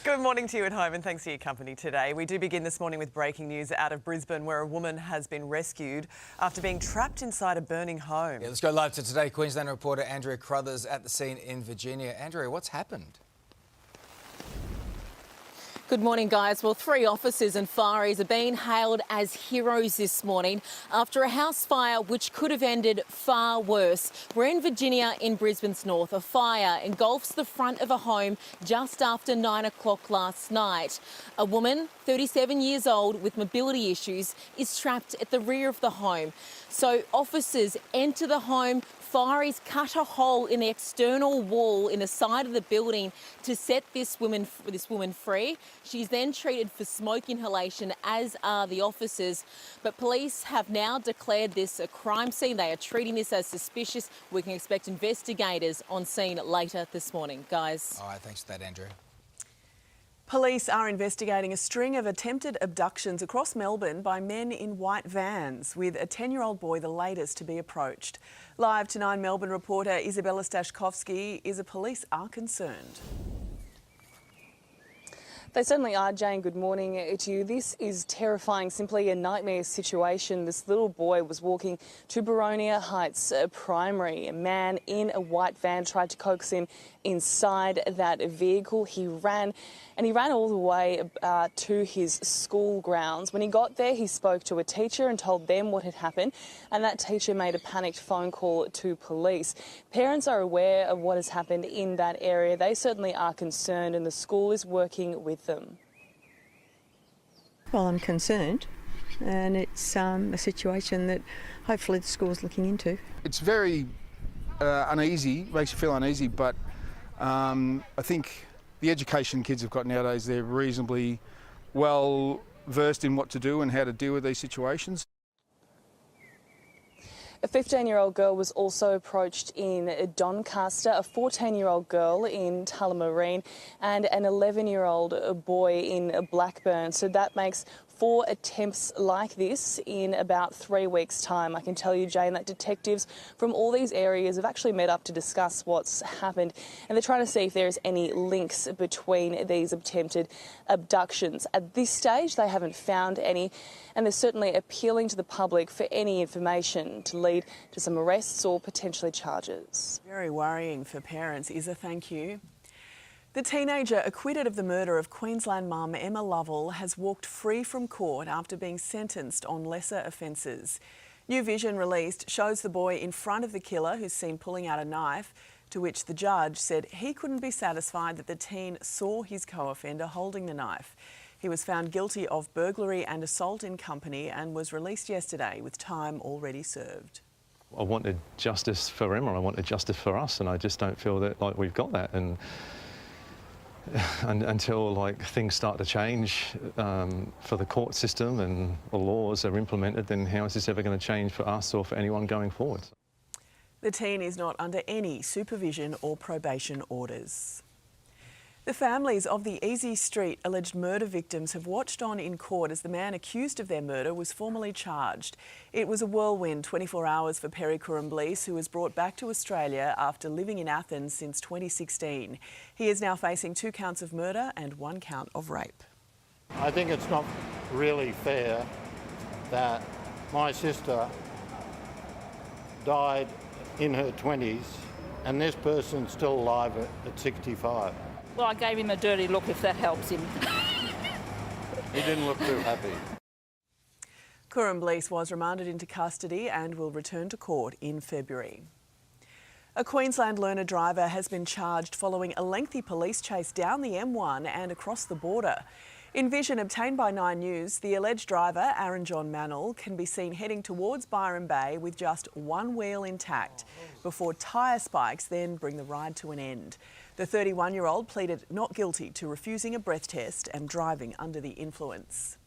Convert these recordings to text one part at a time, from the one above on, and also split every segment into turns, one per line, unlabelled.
Good morning to you at home and thanks for your company today. We do begin this morning with breaking news out of Brisbane where a woman has been rescued after being trapped inside a burning home.
Yeah, let's go live to Today. Queensland reporter Andrea Crothers at the scene in Virginia. Andrea, what's happened?
Good morning, guys. Well, 3 officers and fireys are being hailed as heroes this morning after a house fire which could have ended far worse. We're in Virginia in Brisbane's north. A fire engulfs the front of a home just after 9 o'clock last night. A woman, 37 years old, with mobility issues, is trapped at the rear of the home. So officers enter the home. Fireys cut a hole in the external wall in the side of the building to set this woman free. She's then treated for smoke inhalation, as are the officers. But police have now declared this a crime scene. They are treating this as suspicious. We can expect investigators on scene later this morning. Guys.
All right, thanks for that, Andrea.
Police are investigating a string of attempted abductions across Melbourne by men in white vans, with a 10-year-old boy the latest to be approached. Live to 9 Melbourne reporter Izabella Stashkovsky. Police are concerned.
They certainly are, Jane. Good morning to you. This is terrifying, simply a nightmare situation. This little boy was walking to Boronia Heights Primary. A man in a white van tried to coax him inside that vehicle. He ran all the way to his school grounds. When he got there, he spoke to a teacher and told them what had happened, and that teacher made a panicked phone call to police. Parents are aware of what has happened in that area. They certainly are concerned, and the school is working with them.
Well, I'm concerned, and it's a situation that hopefully the school's looking into.
It's very uneasy, makes you feel uneasy, but I think the education kids have got nowadays, they're reasonably well versed in what to do and how to deal with these situations.
A 15-year-old girl was also approached in Doncaster, a 14-year-old girl in Tullamarine, and an 11-year-old boy in Blackburn. So that makes 4 attempts like this in about 3 weeks' time. I can tell you, Jane, that detectives from all these areas have actually met up to discuss what's happened, and they're trying to see if there's any links between these attempted abductions. At this stage, they haven't found any, and they're certainly appealing to the public for any information to lead to some arrests or potentially charges.
Very worrying for parents. Thank you. The teenager acquitted of the murder of Queensland mum Emma Lovell has walked free from court after being sentenced on lesser offences. New Vision released shows the boy in front of the killer, who's seen pulling out a knife, to which the judge said he couldn't be satisfied that the teen saw his co-offender holding the knife. He was found guilty of burglary and assault in company and was released yesterday with time already served.
I wanted justice for Emma, I wanted justice for us, and I just don't feel that we've got that. And until things start to change for the court system and the laws are implemented, then how is this ever going to change for us or for anyone going forward?
The teen is not under any supervision or probation orders. The families of the Easey St alleged murder victims have watched on in court as the man accused of their murder was formally charged. It was a whirlwind 24 hours for Perry Kurumblies, who was brought back to Australia after living in Athens since 2016. He is now facing 2 counts of murder and 1 count of rape.
I think it's not really fair that my sister died in her 20s and this person's still alive at 65.
Well, I gave him a dirty look, if that helps him.
He didn't look too happy.
Kurumblies was remanded into custody and will return to court in February. A Queensland learner driver has been charged following a lengthy police chase down the M1 and across the border. In vision obtained by 9 News, the alleged driver, Aaron John Mannell, can be seen heading towards Byron Bay with just 1 wheel intact before tyre spikes then bring the ride to an end. The 31-year-old pleaded not guilty to refusing a breath test and driving under the influence.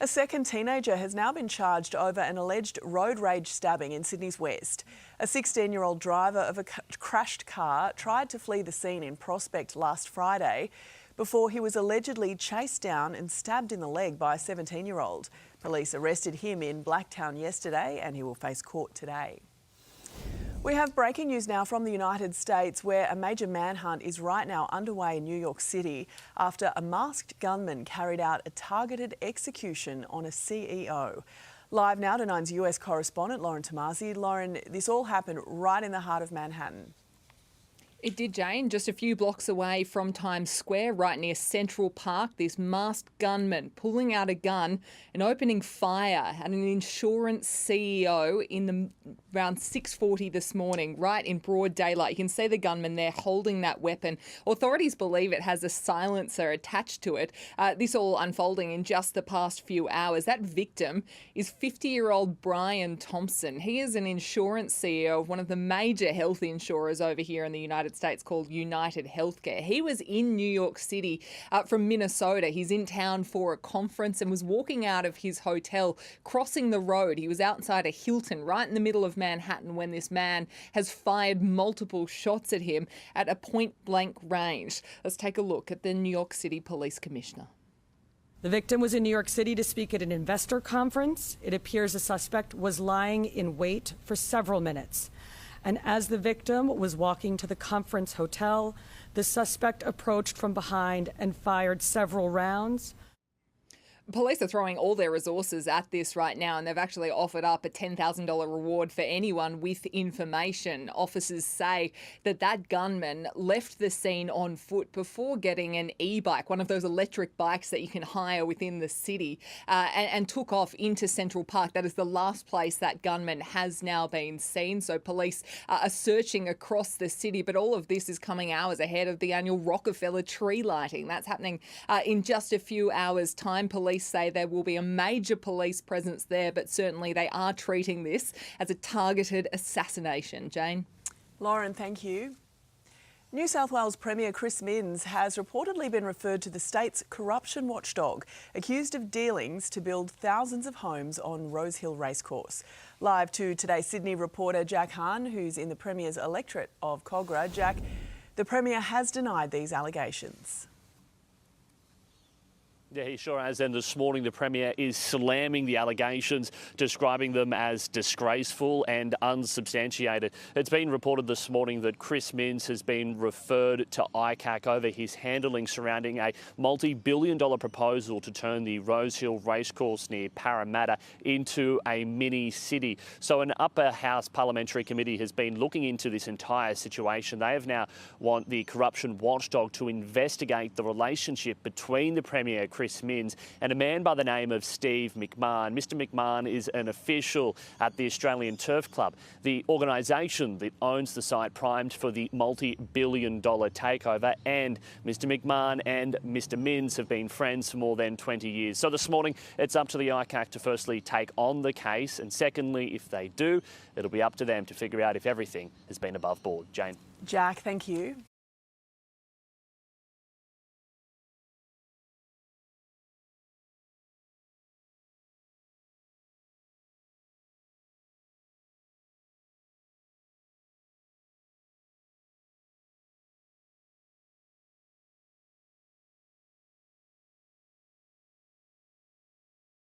A second teenager has now been charged over an alleged road rage stabbing in Sydney's West. A 16-year-old driver of a crashed car tried to flee the scene in Prospect last Friday before he was allegedly chased down and stabbed in the leg by a 17-year-old. Police arrested him in Blacktown yesterday and he will face court today. We have breaking news now from the United States, where a major manhunt is right now underway in New York City after a masked gunman carried out a targeted execution on a CEO. Live now to Nine's US correspondent Lauren Tomasi. Lauren, this all happened right in the heart of Manhattan.
It did, Jane. Just a few blocks away from Times Square, right near Central Park, this masked gunman pulling out a gun and opening fire at an insurance CEO around 6:40 this morning, right in broad daylight. You can see the gunman there holding that weapon. Authorities believe it has a silencer attached to it. This all unfolding in just the past few hours. That victim is 50-year-old Brian Thompson. He is an insurance CEO of one of the major health insurers over here in the United States called United Healthcare. He was in New York City from Minnesota. He's in town for a conference and was walking out of his hotel, crossing the road. He was outside a Hilton right in the middle of Manhattan when this man has fired multiple shots at him at a point-blank range. Let's take a look at the New York City Police Commissioner.
The victim was in New York City to speak at an investor conference. It appears the suspect was lying in wait for several minutes. And as the victim was walking to the conference hotel, the suspect approached from behind and fired several rounds.
Police are throwing all their resources at this right now, and they've actually offered up a $10,000 reward for anyone with information. Officers say that gunman left the scene on foot before getting an e-bike, one of those electric bikes that you can hire within the city, and took off into Central Park. That is the last place that gunman has now been seen. So police are searching across the city, but all of this is coming hours ahead of the annual Rockefeller tree lighting. That's happening in just a few hours' time. Police say there will be a major police presence there, but certainly they are treating this as a targeted assassination. Jane?
Lauren, thank you. New South Wales Premier Chris Minns has reportedly been referred to the state's corruption watchdog, accused of dealings to build thousands of homes on Rose Hill Racecourse. Live to Today's Sydney reporter Jack Hahn, who's in the Premier's electorate of Cogra. Jack, the Premier has denied these allegations.
Yeah, he sure has. And this morning, the Premier is slamming the allegations, describing them as disgraceful and unsubstantiated. It's been reported this morning that Chris Minns has been referred to ICAC over his handling surrounding a multi-billion-dollar proposal to turn the Rose Hill Racecourse near Parramatta into a mini city. So an upper house parliamentary committee has been looking into this entire situation. They have now want the corruption watchdog to investigate the relationship between the Premier, Chris Minns, and a man by the name of Steve McMahon. Mr McMahon is an official at the Australian Turf Club, the organisation that owns the site primed for the multi-billion-dollar takeover, and Mr McMahon and Mr Minns have been friends for more than 20 years. So this morning, it's up to the ICAC to firstly take on the case, and secondly, if they do, it'll be up to them to figure out if everything has been above board. Jane?
Jack, thank you.